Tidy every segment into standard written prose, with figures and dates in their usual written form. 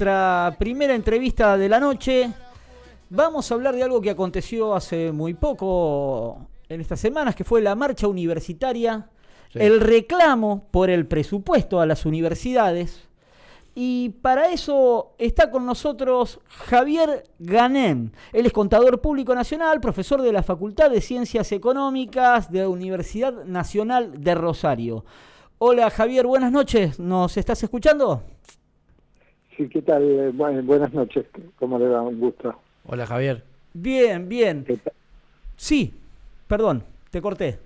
nuestra primera entrevista de la noche. Vamos a hablar de algo que aconteció hace muy poco en estas semanas, que fue la marcha universitaria, sí. El reclamo por el presupuesto a las universidades. Y para eso está con nosotros Javier Ganem. Él es contador público nacional, profesor de la Facultad de Ciencias Económicas de la Universidad Nacional de Rosario. Hola Javier, buenas noches. ¿Nos estás escuchando? Sí, ¿qué tal? Buenas noches. ¿Cómo le va? Un gusto. Hola Javier. Bien, bien. Sí, perdón, te corté.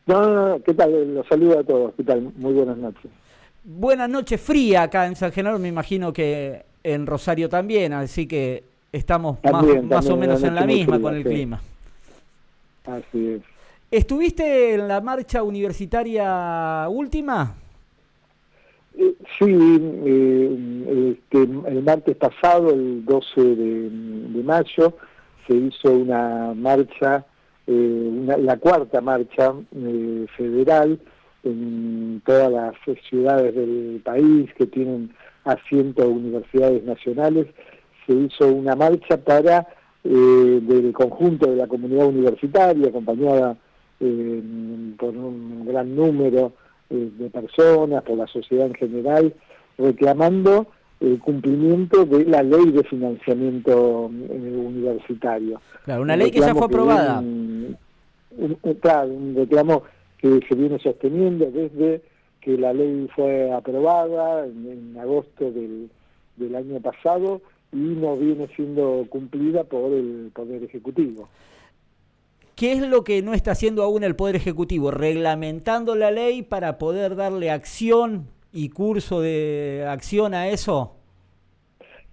No, ¿qué tal? Los saludo a todos. ¿Qué tal? Muy buenas noches. Buenas noches, fría acá en San Genaro, me imagino que en Rosario también, así que estamos también, más o menos en la misma fría, con el clima. Así es. ¿Estuviste en la marcha universitaria última? Sí, el martes pasado, el 12 de mayo, se hizo una marcha, la cuarta marcha federal en todas las ciudades del país que tienen asiento a universidades nacionales. Se hizo una marcha del conjunto de la comunidad universitaria, acompañada por un gran número de personas, por la sociedad en general, reclamando el cumplimiento de la ley de financiamiento universitario. Claro, una ley que ya fue aprobada. Claro, un reclamo que se viene sosteniendo desde que la ley fue aprobada en agosto del año pasado y no viene siendo cumplida por el Poder Ejecutivo. ¿Qué es lo que no está haciendo aún el Poder Ejecutivo? ¿Reglamentando la ley para poder darle acción y curso de acción a eso?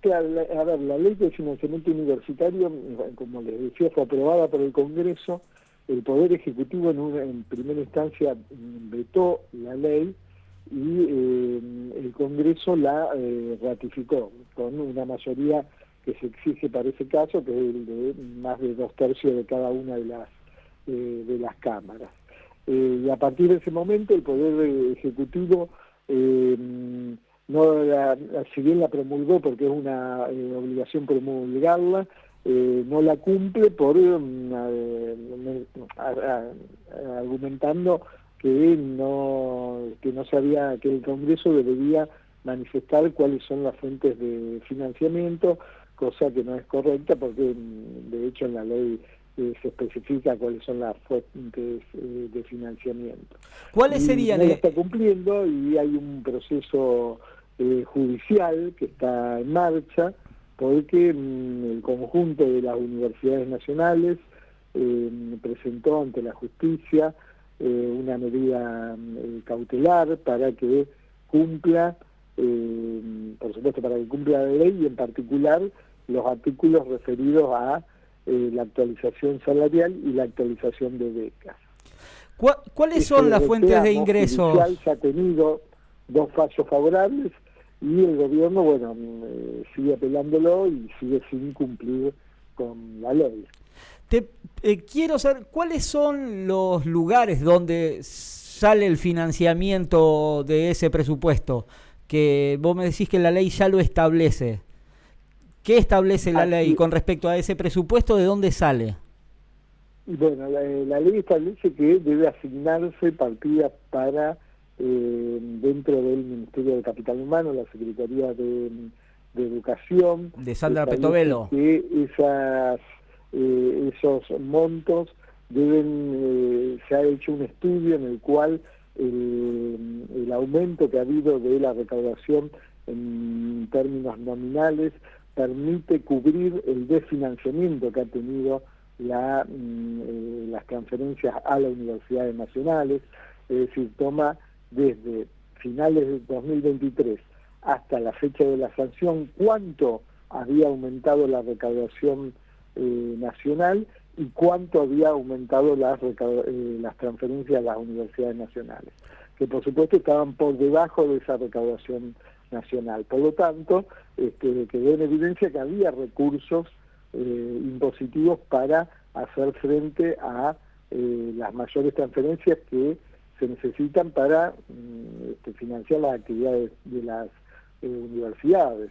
Claro, la ley de financiamiento universitario, como les decía, fue aprobada por el Congreso. El Poder Ejecutivo en primera instancia vetó la ley y el Congreso la ratificó con una mayoría que se exige para ese caso, que es el de más de 2/3 de cada una de las cámaras. Y a partir de ese momento el Poder Ejecutivo, si bien la promulgó, porque es una obligación promulgarla, no la cumple por argumentando que el Congreso debería manifestar cuáles son las fuentes de financiamiento, cosa que no es correcta porque de hecho en la ley se especifica cuáles son las fuentes de financiamiento. ¿Cuáles serían? No lo está cumpliendo y hay un proceso judicial que está en marcha porque el conjunto de las universidades nacionales presentó ante la justicia una medida cautelar para que cumpla, por supuesto para que cumpla la ley y en particular los artículos referidos a la actualización salarial y la actualización de becas. ¿Cuáles son las fuentes de ingresos? El judicial se ha tenido 2 fallos favorables y el gobierno, sigue apelándolo y sigue sin cumplir con la ley. Quiero saber, ¿cuáles son los lugares donde sale el financiamiento de ese presupuesto? Que vos me decís que la ley ya lo establece. ¿Qué establece la ley con respecto a ese presupuesto? ¿De dónde sale? Bueno, la ley establece que debe asignarse partidas para dentro del Ministerio de Capital Humano, la Secretaría de Educación. De Sandra Petovelo. Que esos montos se ha hecho un estudio en el cual el aumento que ha habido de la recaudación en términos nominales permite cubrir el desfinanciamiento que ha tenido las transferencias a las universidades nacionales, es decir, toma desde finales de 2023 hasta la fecha de la sanción cuánto había aumentado la recaudación nacional y cuánto había aumentado las transferencias a las universidades nacionales, que por supuesto estaban por debajo de esa recaudación nacional. Por lo tanto, quedó en evidencia que había recursos impositivos para hacer frente a las mayores transferencias que se necesitan para financiar las actividades de las universidades.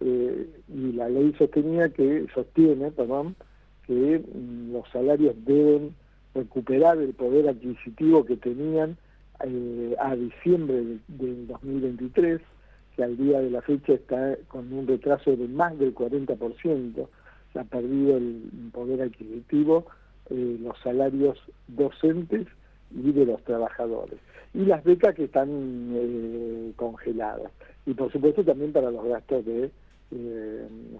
Y la ley sostiene que los salarios deben recuperar el poder adquisitivo que tenían a diciembre del 2023, que al día de la fecha está con un retraso de más del 40%, se ha perdido el poder adquisitivo, los salarios docentes y de los trabajadores. Y las becas que están congeladas. Y por supuesto también para los gastos de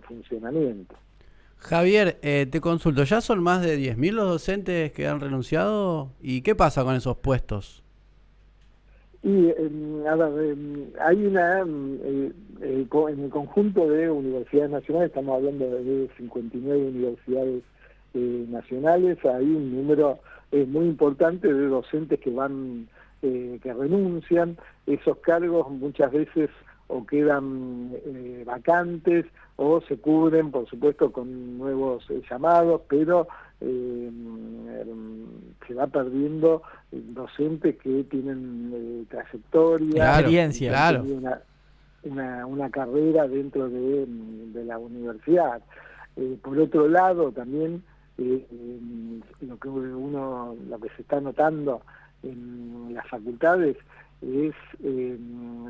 funcionamiento. Javier, te consulto, ¿ya son más de 10.000 los docentes que han renunciado? ¿Y qué pasa con esos puestos? Y hay en el conjunto de universidades nacionales, estamos hablando de 59 universidades nacionales, hay un número muy importante de docentes que renuncian. Esos cargos muchas veces o quedan vacantes o se cubren, por supuesto, con nuevos llamados, pero se va perdiendo docentes que tienen trayectoria, experiencia, claro, una carrera dentro de la universidad. Por otro lado, también lo que se está notando en las facultades es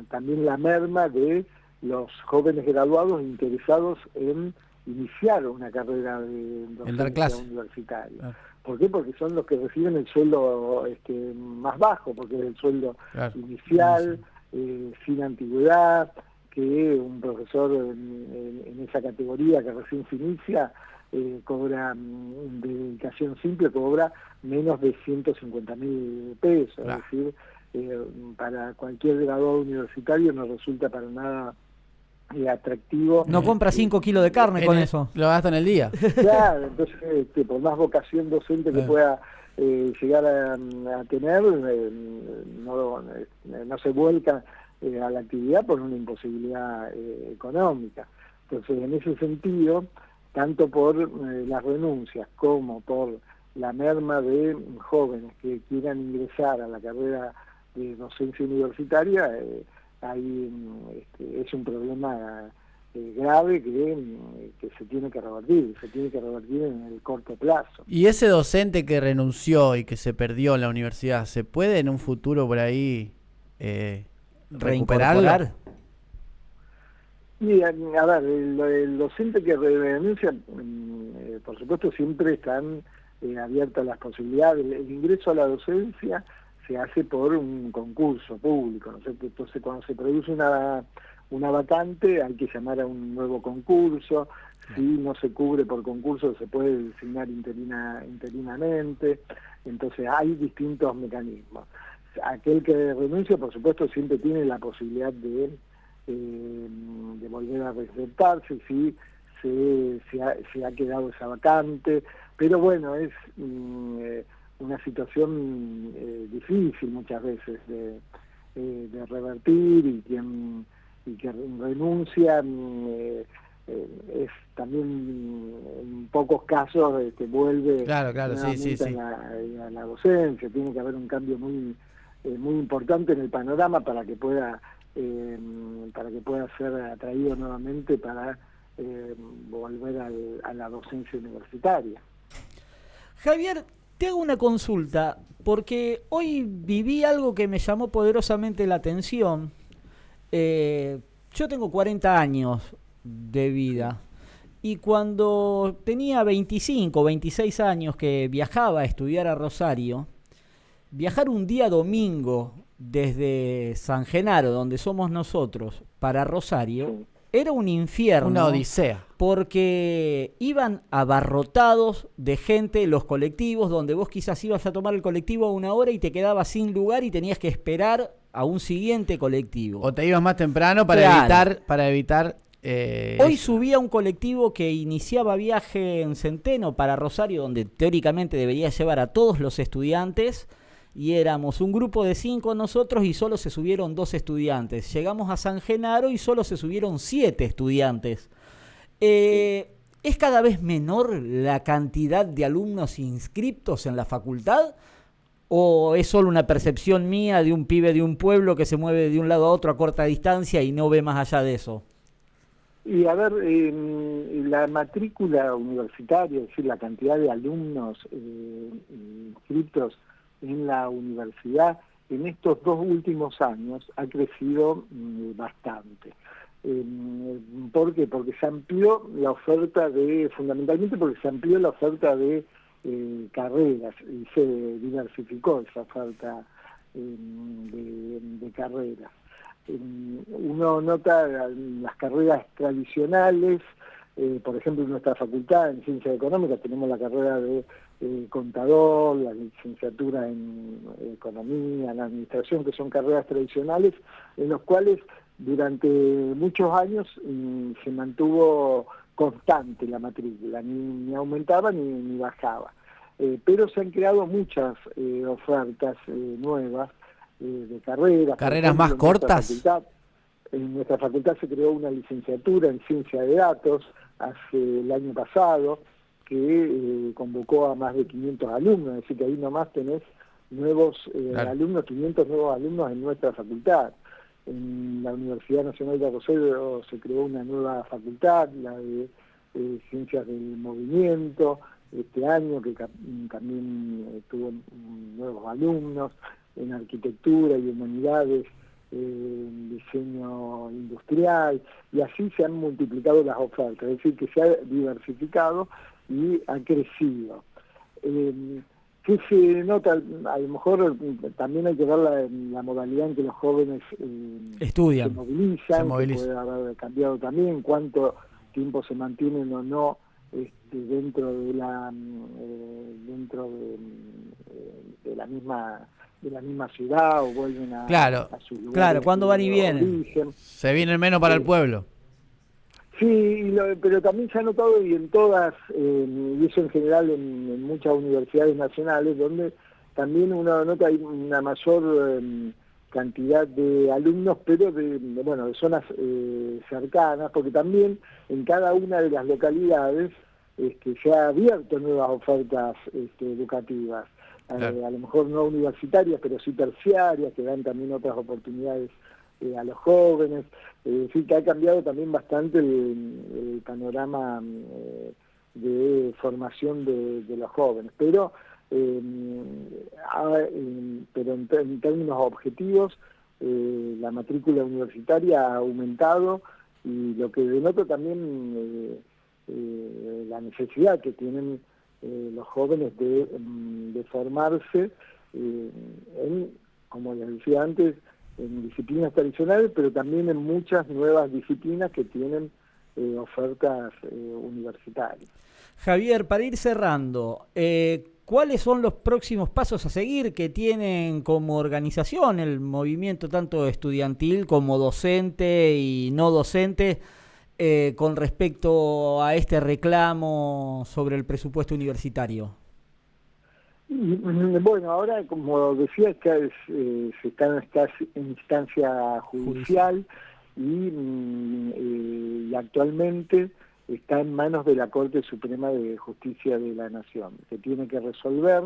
también la merma de los jóvenes graduados interesados en iniciar una carrera de docencia universitaria. ¿Por qué? Porque son los que reciben el sueldo más bajo, porque es el sueldo inicial, sin antigüedad, que un profesor en esa categoría que recién se inicia cobra, de dedicación simple, cobra menos de 150.000 pesos. Es decir, para cualquier graduado universitario no resulta para nada atractivo. No compra 5 kilos de carne con eso. Lo gasta en el día. Claro, entonces por más vocación docente que pueda llegar a tener, no se vuelca a la actividad por una imposibilidad económica. Entonces, en ese sentido, tanto por las renuncias como por la merma de jóvenes que quieran ingresar a la carrera de docencia universitaria, es un problema grave que se tiene que revertir en el corto plazo. ¿Y ese docente que renunció y que se perdió en la universidad, se puede en un futuro por ahí recuperarlo? Y, a ver, el docente que renuncia, por supuesto, siempre están abiertas las posibilidades. El ingreso a la docencia se hace por un concurso público, ¿no es cierto? Entonces, cuando se produce una vacante, hay que llamar a un nuevo concurso. Si no se cubre por concurso, se puede designar interinamente. Entonces, hay distintos mecanismos. Aquel que renuncia, por supuesto, siempre tiene la posibilidad de volver a presentarse si se ha quedado esa vacante, pero bueno, es una situación difícil muchas veces de revertir, y que renuncia es también en pocos casos vuelve nuevamente a la docencia. Tiene que haber un cambio muy importante en el panorama para que pueda ser atraído nuevamente para volver a la docencia universitaria. Javier, te hago una consulta, porque hoy viví algo que me llamó poderosamente la atención. Yo tengo 40 años de vida, y cuando tenía 25, 26 años que viajaba a estudiar a Rosario, viajar un día domingo desde San Genaro, donde somos nosotros, para Rosario, era un infierno. Una odisea. Porque iban abarrotados de gente los colectivos, donde vos quizás ibas a tomar el colectivo a 1 hora y te quedabas sin lugar y tenías que esperar a un siguiente colectivo. O te ibas más temprano para evitar Hoy subía un colectivo que iniciaba viaje en Centeno para Rosario, donde teóricamente debería llevar a todos los estudiantes, y éramos un grupo de 5 nosotros y solo se subieron 2 estudiantes. Llegamos a San Genaro y solo se subieron 7 estudiantes. ¿Es cada vez menor la cantidad de alumnos inscriptos en la facultad? ¿O es solo una percepción mía de un pibe de un pueblo que se mueve de un lado a otro a corta distancia y no ve más allá de eso? Y a ver, la matrícula universitaria, es decir, la cantidad de alumnos inscritos en la universidad, en estos 2 últimos años ha crecido bastante. ¿Por qué? Porque se amplió la oferta fundamentalmente porque se amplió la oferta de carreras y se diversificó esa oferta de carreras. Uno nota las carreras tradicionales, por ejemplo, en nuestra facultad en Ciencias Económicas tenemos la carrera de contador, la licenciatura en Economía, en Administración, que son carreras tradicionales, en los cuales durante muchos años se mantuvo constante la matrícula, ni aumentaba ni bajaba. Pero se han creado muchas ofertas nuevas de carreras. ¿Carreras más cortas? En nuestra facultad se creó una licenciatura en Ciencia de Datos hace el año pasado, que convocó a más de 500 alumnos, es decir, que ahí nomás tenés nuevos alumnos, 500 nuevos alumnos en nuestra facultad. En la Universidad Nacional de Rosario se creó una nueva facultad, la de Ciencias del Movimiento, este año, que también tuvo nuevos alumnos. En Arquitectura y Humanidades, Diseño Industrial, y así se han multiplicado las ofertas, es decir, que se ha diversificado y ha crecido. ¿Qué se nota? A lo mejor también hay que ver la modalidad en que los jóvenes estudian, se movilizan, que puede haber cambiado también, cuánto tiempo se mantienen o no dentro de la misma ciudad, o vuelven a su lugar. Claro, cuando van y vienen. Se vienen menos para el pueblo. Sí, pero también se ha notado, y en todas, y eso en general en muchas universidades nacionales, donde también uno nota hay una mayor cantidad de alumnos, pero de zonas cercanas, porque también en cada una de las localidades se ha abierto nuevas ofertas educativas. Claro. A lo mejor no universitarias, pero sí terciarias, que dan también otras oportunidades a los jóvenes. Sí, que ha cambiado también bastante el panorama de formación de los jóvenes. Pero en términos objetivos, la matrícula universitaria ha aumentado, y lo que denota también la necesidad que tienen los jóvenes de formarse como les decía antes, en disciplinas tradicionales, pero también en muchas nuevas disciplinas que tienen ofertas universitarias. Javier, para ir cerrando, ¿cuáles son los próximos pasos a seguir que tienen como organización el movimiento tanto estudiantil como docente y no docente con respecto a este reclamo sobre el presupuesto universitario? Bueno, ahora, como decía, se está en esta instancia judicial y actualmente está en manos de la Corte Suprema de Justicia de la Nación, que tiene que resolver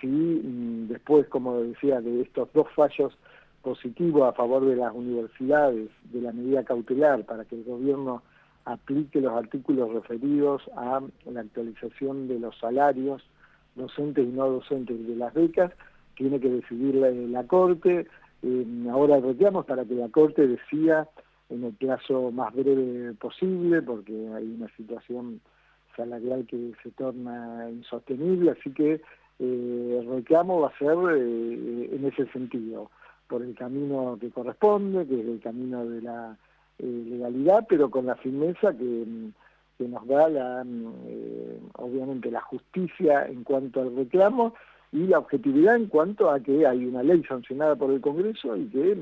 si después, como decía, de estos 2 fallos positivos a favor de las universidades, de la medida cautelar para que el gobierno aplique los artículos referidos a la actualización de los salarios docentes y no docentes de las becas, tiene que decidir la Corte. Ahora reclamos para que la Corte decida en el plazo más breve posible, porque hay una situación salarial que se torna insostenible, así que el reclamo va a ser en ese sentido, por el camino que corresponde, que es el camino de la legalidad, pero con la firmeza que nos da obviamente la justicia en cuanto al reclamo, y la objetividad en cuanto a que hay una ley sancionada por el Congreso y que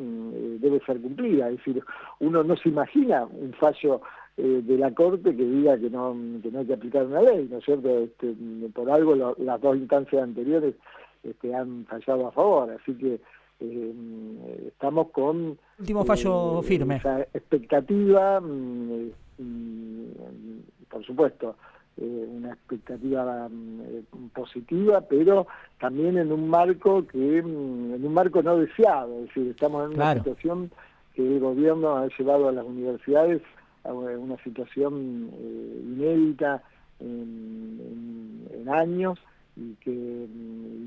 debe ser cumplida. Es decir, uno no se imagina un fallo de la Corte que diga que no hay que aplicar una ley, ¿no es cierto? Por algo las 2 instancias anteriores han fallado a favor, así que estamos con último fallo firme. Esa expectativa, por supuesto, una expectativa positiva, pero también en un marco no deseado, es decir, estamos en una situación que el gobierno ha llevado a las universidades a una situación inédita en años y que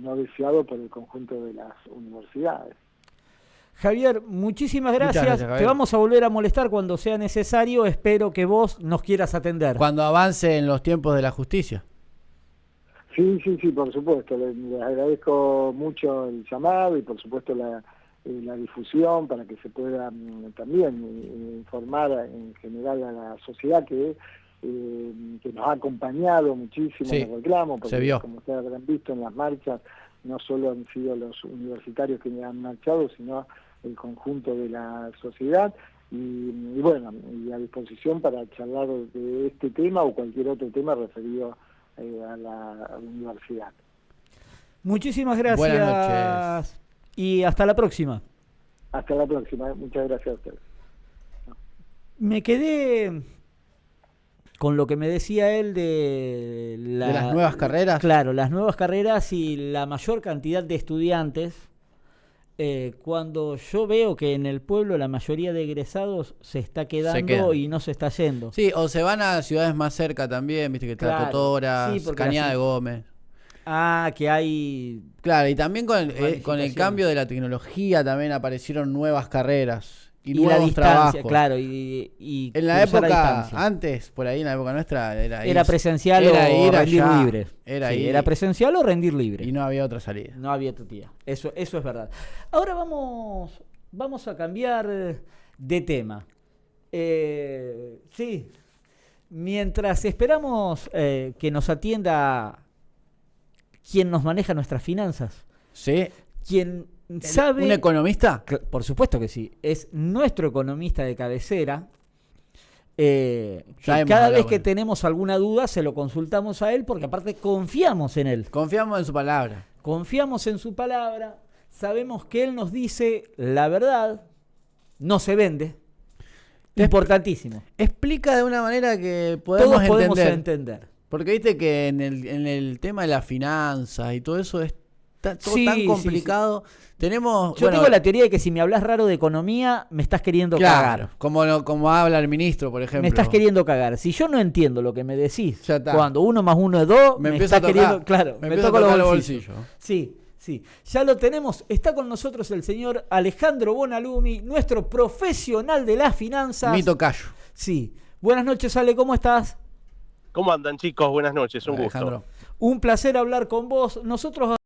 no deseado por el conjunto de las universidades. Javier, muchísimas gracias. Javier. Te vamos a volver a molestar cuando sea necesario. Espero que vos nos quieras atender. Cuando avance en los tiempos de la justicia. Sí, por supuesto. Les agradezco mucho el llamado y por supuesto la difusión para que se pueda también informar en general a la sociedad que nos ha acompañado muchísimo en el reclamo, porque como ustedes habrán visto en las marchas, no solo han sido los universitarios que han marchado, sino el conjunto de la sociedad, y bueno, y a disposición para charlar de este tema o cualquier otro tema referido a la universidad. Muchísimas gracias. Buenas noches. Y hasta la próxima. Hasta la próxima. Muchas gracias a ustedes. Me quedé con lo que me decía él de las nuevas carreras. Claro, las nuevas carreras y la mayor cantidad de estudiantes. Cuando yo veo que en el pueblo la mayoría de egresados se está quedando y no se está yendo. Sí, o se van a ciudades más cerca también, viste que está Totora, Cañada de Gómez. Que hay... Claro, y también con el cambio de la tecnología también aparecieron nuevas carreras. Y nuevos la distancia, trabajos. Claro, y en la época, antes, por ahí en la época nuestra, era presencial o rendir libre. Era presencial o rendir libre. Y no había otra salida. No había otra tía. Eso es verdad. Ahora vamos a cambiar de tema. Sí, mientras esperamos que nos atienda quien nos maneja nuestras finanzas. Sí. Quien sabe... ¿Un economista? Por supuesto que sí. Es nuestro economista de cabecera. Cada vez que tenemos alguna duda se lo consultamos a él, porque aparte confiamos en él. Confiamos en su palabra. Confiamos en su palabra. Sabemos que él nos dice la verdad. No se vende. Importantísimo. Explica de una manera que podemos entender. Porque viste que en el tema de las finanzas y todo eso es todo tan complicado. Yo tengo la teoría de que si me hablas raro de economía, me estás queriendo cagar. Como habla el ministro, por ejemplo. Me estás queriendo cagar. Si yo no entiendo lo que me decís, cuando 1 más 1 es 2, me estás queriendo... Claro, me toco los bolsillos. Sí. Ya lo tenemos. Está con nosotros el señor Alejandro Bonalumi, nuestro profesional de las finanzas. Mi tocayo. Sí. Buenas noches, Ale, ¿cómo estás? ¿Cómo andan, chicos? Buenas noches, un gusto. Un placer hablar con vos. Nosotros